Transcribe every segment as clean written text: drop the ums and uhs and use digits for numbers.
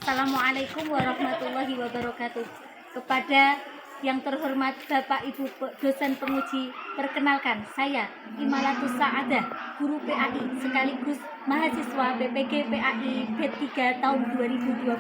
Assalamualaikum warahmatullahi wabarakatuh. Kepada yang terhormat Bapak Ibu dosen penguji, perkenalkan saya Imalatus Saadah, guru PAI sekaligus mahasiswa BPG PAI B3 tahun 2025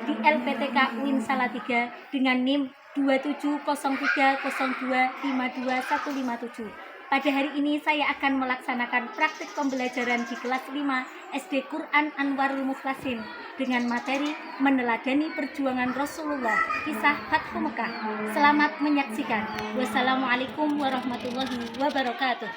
di LPTK UIN Salatiga dengan NIM 27030252157. Pada hari ini saya akan melaksanakan praktik pembelajaran di kelas 5 SD Quran Anwarul Mukhlasin dengan materi meneladani perjuangan Rasulullah, kisah Fathu Mekah. Selamat menyaksikan. Wassalamualaikum warahmatullahi wabarakatuh.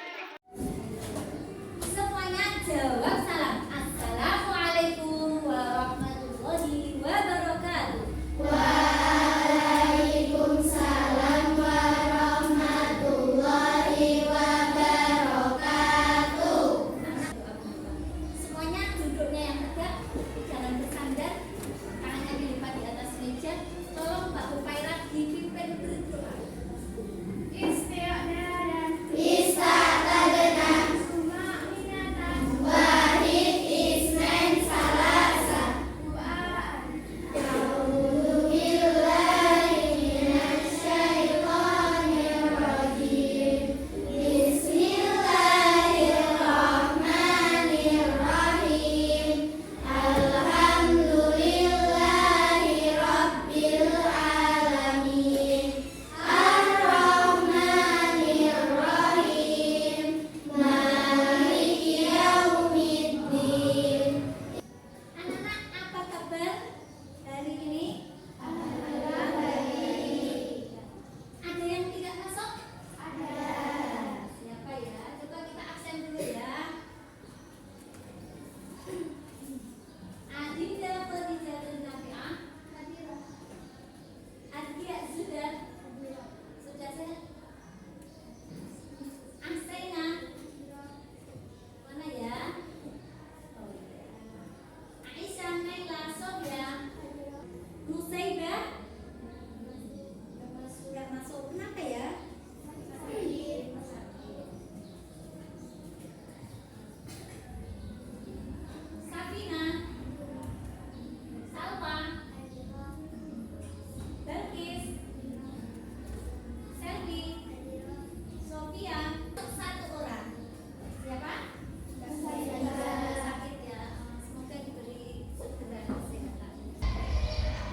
Semuanya jawab salam. Assalamualaikum warahmatullahi wabarakatuh. Waalaikumsalam warahmatullahi wabarakatuh. Semuanya duduknya yang tegak, jangan bersandar, tangannya dilipat di atas meja. Tolong Mbak Hufairah dipimpin berdoa. Istaqadna wahid isnen salasa. A'udzu billahi minasyaitonir rajim. Bismillahirrahmanirrahim. Alhamdulillahi rabbil alamin. Ar-Rahmanir Rahim. Maliki yaumiddin. Anak-anak, apa kabar hari ini? Ada yang tidak masuk? Ada. Siapa ya? Coba kita absen dulu ya. Adinda Khadijatul Nafi'ah. Adia sudah sehat. Ahsena mana ya? Oh iya. Aisyah, Naila, Sofia, Nusaibah sudah masuk. Kenapa ya? Safina, Salwa, Belkis, Selvi, Sofia, untuk satu orang. Siapa? Sakit ya. Semoga diberi segera kesehatan.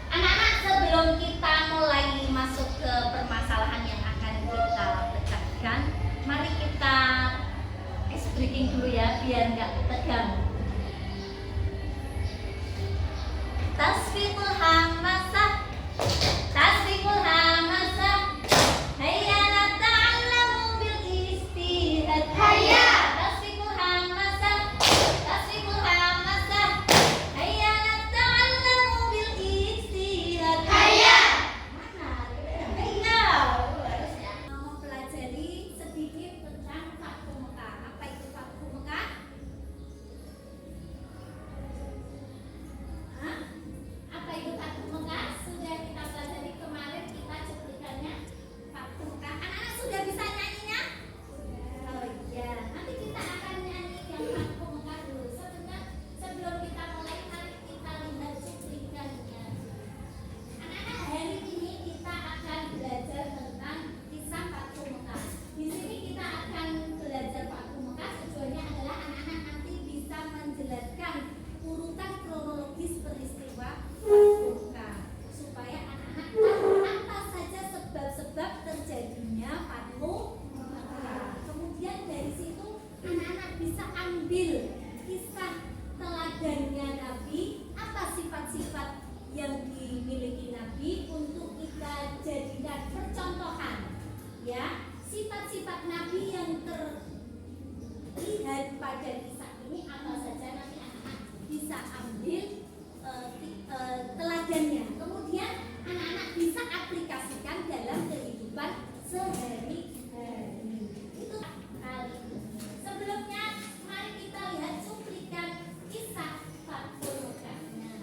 Anak-anak, sebelum kita mulai masuk ke permasalahan yang akan kita pecahkan, mari kita ice breaking dulu ya, biar nggak tegang. Tasfiqul hamasah, tasfiqul hamasah. Hayya nata'allamu bil istihad. Hayya. Tasfiqul hamasah, tasfiqul hamasah. Hayya nata'allamu bil istihad. Hayya. Mana? Hayya. Harusnya mempelajari sedikit tentang Fathu Mekah. Apa itu Fathu Mekah? Hah? Apa itu Fathu Mekah? Sudah kita pelajari kemarin, kita cuplikannya. Fathu Mekah. Anak-anak sudah bisa nyanyinya? Oh iya. Nanti kita akan nyanyi yang Fathu Mekah dulu. Sebentar, sebelum kita mulai, mari kita lihat cuplikannya. Anak-anak, hari ini kita akan belajar tentang kisah Fathu Mekah. Di sini kita akan belajar Fathu Mekah. Tujuannya adalah anak-anak nanti bisa menjelaskan urutan kronologis peristiwa Fathu Mekah, supaya anak-anak tahu apa saja sebab-sebab terjadinya Fathu Mekah. Kemudian dari situ anak-anak bisa ambil kisah teladannya Nabi, apa sifat-sifat yang dimiliki Nabi untuk kita jadikan percontohan, ya, sifat-sifat Nabi yang terlihat pada kisah ini apa saja, nanti anak-anak bisa ambil teladannya. Kemudian anak-anak bisa aplikasikan dalam kehidupan sehari-hari. Itu kali ini. Sebelumnya mari kita lihat cuplikan kisah Fathu Mekah-nya.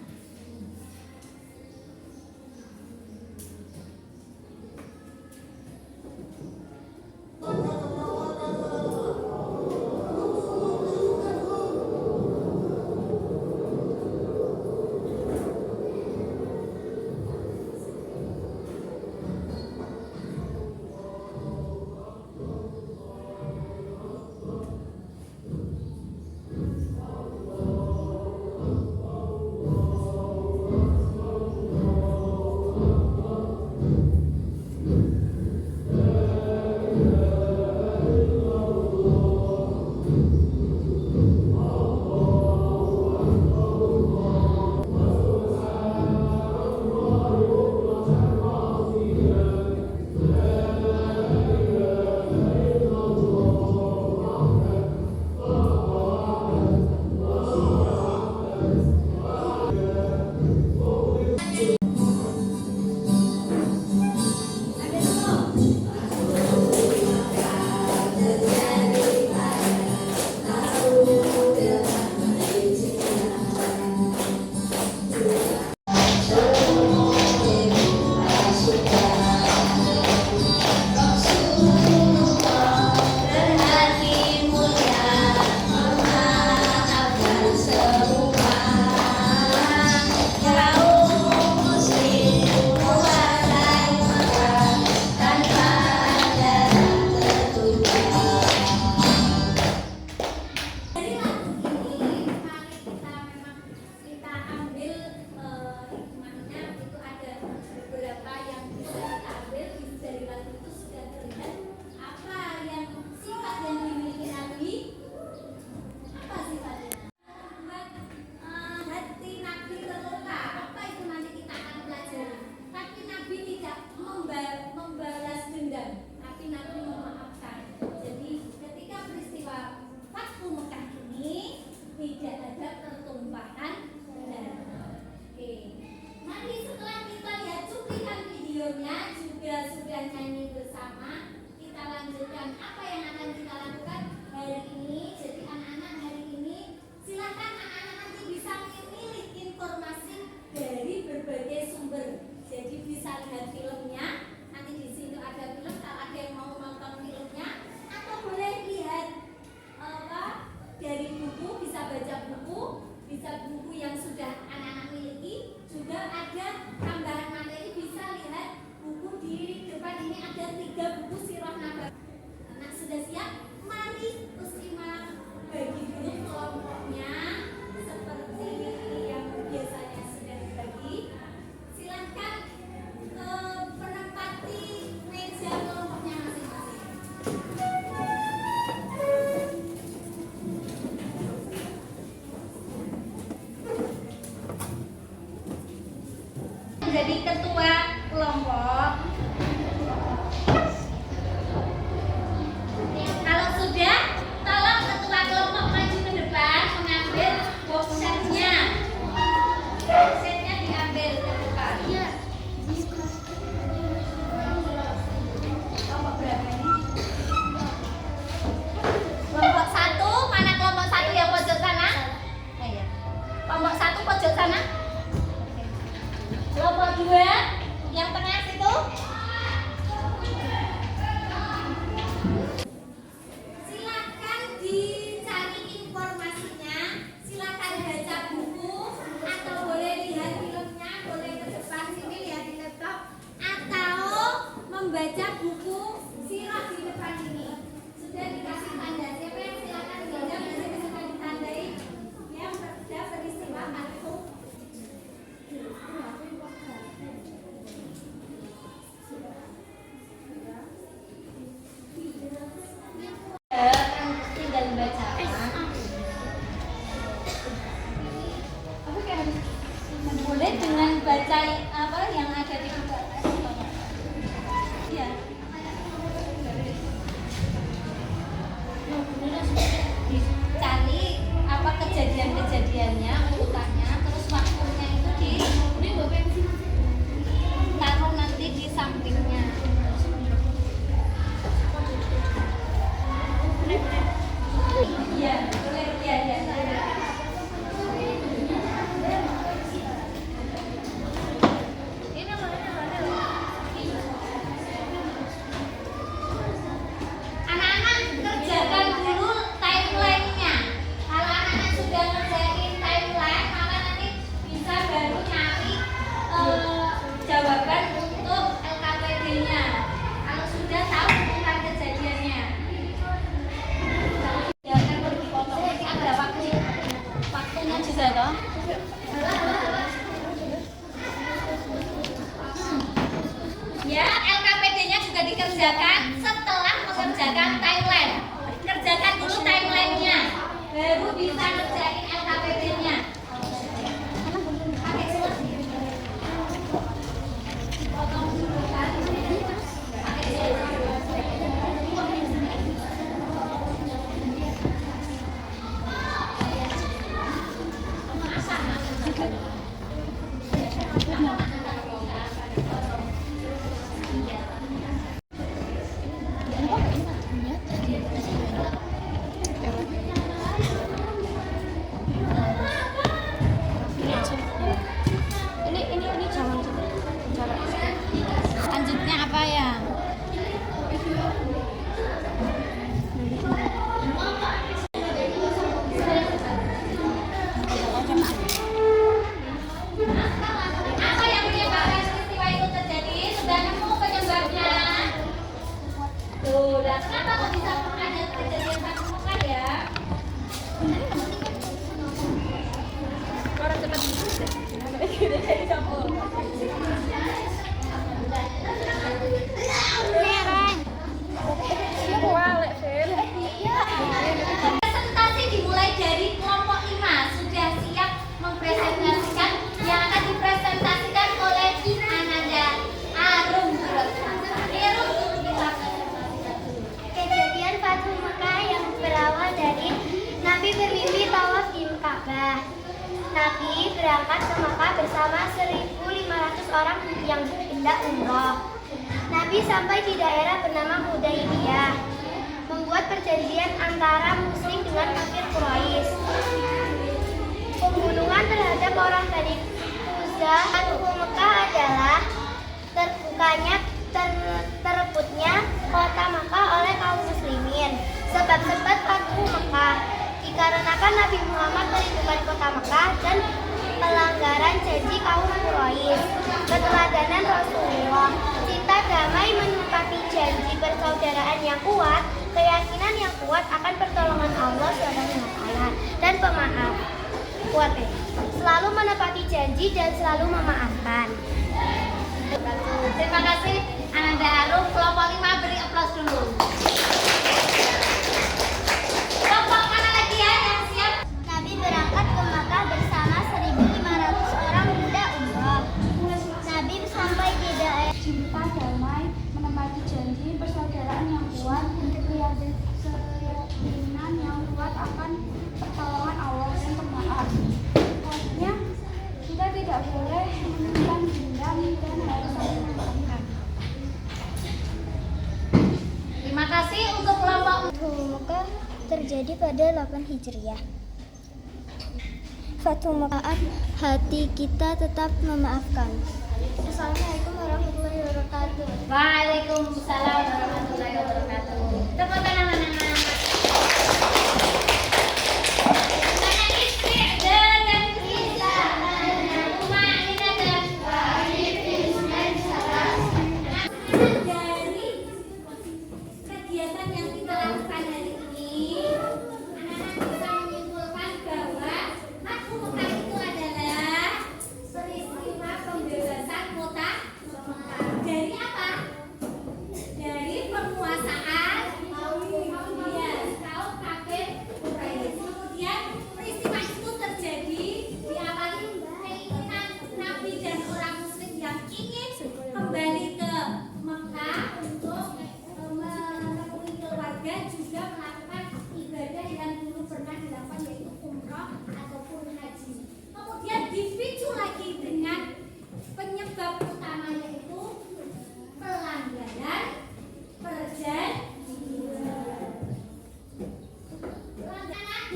jadi ketua kelompok. Kalau sudah, tolong ketua kelompok maju ke depan mengambil boxsetnya. Boxsetnya diambil ke depan. Kelompok berapa ini? Kelompok 1, mana kelompok 1 yang pojok sana? Iya. Kelompok 1 pojok sana. Kelompok 2 yang tengah situ. Silakan dicari informasinya. Silakan baca buku atau boleh lihat filmnya, boleh ke depan sini lihat di laptop atau membaca buku sirah di depan ini. Sudah dikasih tanda. Siapa yang silakan belajar nanti bisa ditandai yang sudah beristiwa kartu. Tinggal dibaca. Boleh dengan baca apa yang ada di buku atas. Iya. Dicari apa kejadian-kejadiannya, urutannya, terus waktunya itu taruh nanti di sampingnya. Iya, boleh, iya. Anak-anak kerjakan dulu timeline-nya. Kalau anak-anak sudah ngerjain timeline, maka nanti bisa baru nyari jawaban untuk LKPD-nya. Kalau sudah tahu tentang kejadiannya. Jangan pergi potong, nanti ada waktunya juga toh. Ya, LKPD-nya juga dikerjakan setelah mengerjakan timeline. Kerjakan dulu timeline-nya, baru bisa ngerjain LKPD-nya. Pakai surat. Potong dulu kan. Pakai surat. Ini jangan lanjutnya apa ya? Apa yang menyebabkan peristiwa itu terjadi? Sudah nemu penyebabnya? Tuh, dan kenapa kok bisa ada kejadian satu muka ya? Orang cepat presentasi dimulai dari kelompok 5. Sudah siap mempresentasikan yang akan dipresentasikan oleh Ananda Arum. Kejadian Fathu Mekah yang berawal dari Nabi bermimpi tawaf di Ka'bah. Nabi berangkat ke Mekah bersama 1.500 orang yang hendak umroh. Nabi sampai di daerah bernama Hudaybiyah, membuat perjanjian antara Muslim dengan kafir Quraisy. Pembunuhan terhadap orang Bani Quraisyah. Fathu Mekah adalah terebutnya kota Mekah oleh kaum muslimin. Sebab-sebab Fathu Mekah dikarenakan Nabi Muhammad merindukan kota Mekah dan pelanggaran janji kaum Quraisy. Keteladanan Rasulullah, cinta damai menepati janji, persaudaraan yang kuat, keyakinan yang kuat akan pertolongan Allah SWT dan pemaaf. Kuat ya. Selalu menepati janji dan selalu memaafkan. Terima kasih Ananda Arum. Kelompok 5 beri aplaus dulu. Kelompok mana lagi ya yang siap? Nabi berangkat ke Makkah bersama 1.500 orang hendak umroh. Nabi tidak boleh menyimpan dendam dan harus saling memaafkan. Terima kasih untuk kelompok. Fathu Mekah terjadi pada 8 Hijriah. Fathu Mekah, hati kita tetap memaafkan. Assalamualaikum warahmatullahi wabarakatuh. Waalaikumsalam warahmatullahi wabarakatuh. Tepuk tangan anak-anak. Tangan istri dengan kita, rumah ini dan dari kegiatan yang kita lakukan hari ini, anak-anak bisa menyimpulkan bahwa Fathu Mekah itu adalah peristiwa pembebasan kota Mekah. Dari apa? Dari penguasaan kaum kafir Quraisy. Kemudian peristiwa itu terjadi diawali keinginan Nabi dan orang Muslim yang ingin kembali ke Mekah untuk menemui keluarga, juga melakukan ibadah yang dulu pernah dilakukan, yaitu umroh ataupun haji. Kemudian dipicu lagi dengan penyebab utama, yaitu pelanggaran perjanjian.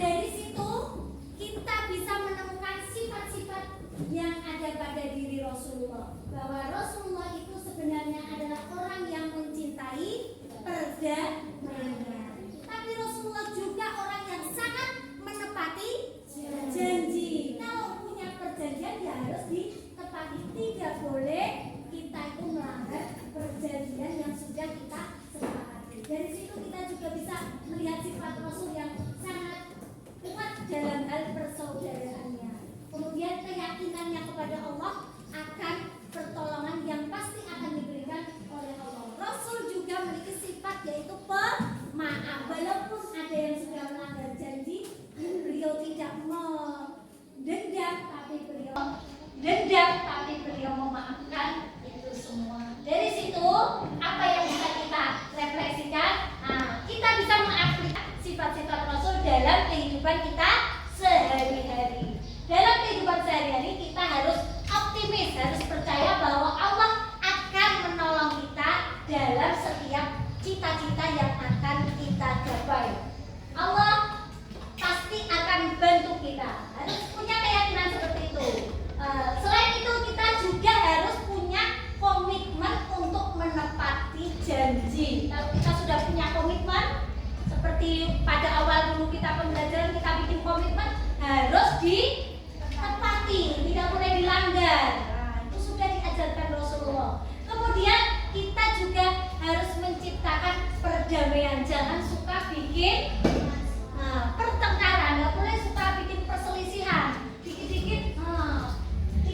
Dari situ kita bisa menemukan sifat-sifat yang ada pada diri Rasulullah, bahwa Rasulullah itu sebenarnya adalah orang yang mencintai perdamaian. Tapi Rasulullah juga orang yang sangat menepati janji. Kalau punya perjanjian ya harus ditepati, tidak boleh kita itu melanggar perjanjian yang sudah kita sepakati. Dari situ kita juga bisa melihat sifat Rasul yang sangat kuat dalam hal persaudaraannya. Kemudian keyakinannya kepada Allah akan pertolongan yang pasti akan diberikan oleh Allah. Rasul juga memiliki sifat yaitu pemaaf. Walaupun ada yang sudah melanggar janji, beliau tidak dendam, tapi beliau memaafkan itu semua. Dari situ apa yang bisa kita refleksikan? Nah, kita bisa mengaplikasikan sifat-sifat Rasul dalam kehidupan kita sehari-hari. Dalam kehidupan sehari-hari kita harus optimis, harus percaya bahwa Allah akan menolong kita dalam setiap cita-cita yang akan kita gapai. Allah pasti akan bantu kita. Harus punya keyakinan seperti itu. Selain itu kita juga harus punya komitmen untuk menepati janji. Kalau kita sudah punya komitmen, seperti pada awal dulu kita pembelajaran, kita bikin komitmen harus ditepati, tidak boleh dilanggar. Nah, itu sudah diajarkan Rasulullah. Kemudian kita juga harus menciptakan perdamaian. Jangan suka bikin pertengkaran, nggak boleh suka bikin perselisihan. Dikit-dikit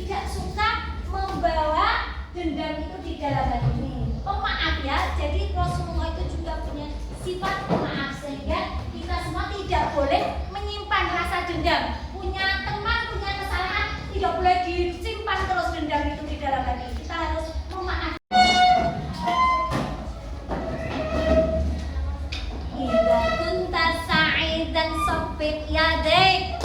tidak suka membawa dendam itu di dalam hati ini. Pemaaf ya. Jadi Rasulullah itu juga punya sifat pemaaf, sehingga kita semua tidak boleh menyimpan rasa dendam. Punya teman, punya kesalahan, tidak boleh disimpan terus dendam itu di dalam hati. Kita harus memaafkan. Idza kunta sa'idan sabbit yadaik.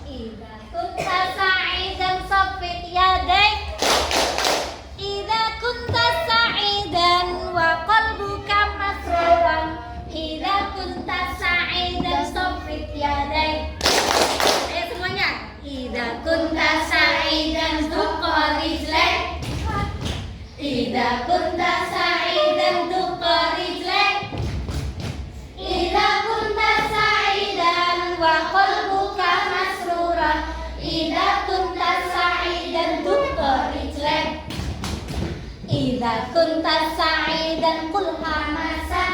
Idza kunta sa'idan sabbit yadaik. Idza kunta sa'idan wa qalbuka masruran. Idza kunta sa'idan sabbit yadaik. Ayo semuanya. Idza kunta sa'idan duqa rijlaik. Idza kunta sa'idan duqa rijlaik. Idza kunta sa'idan wa qalbuka masruran. Idza kunta sa'idan duqa rijlaik. Idza kunta sa'idan qul hamasa.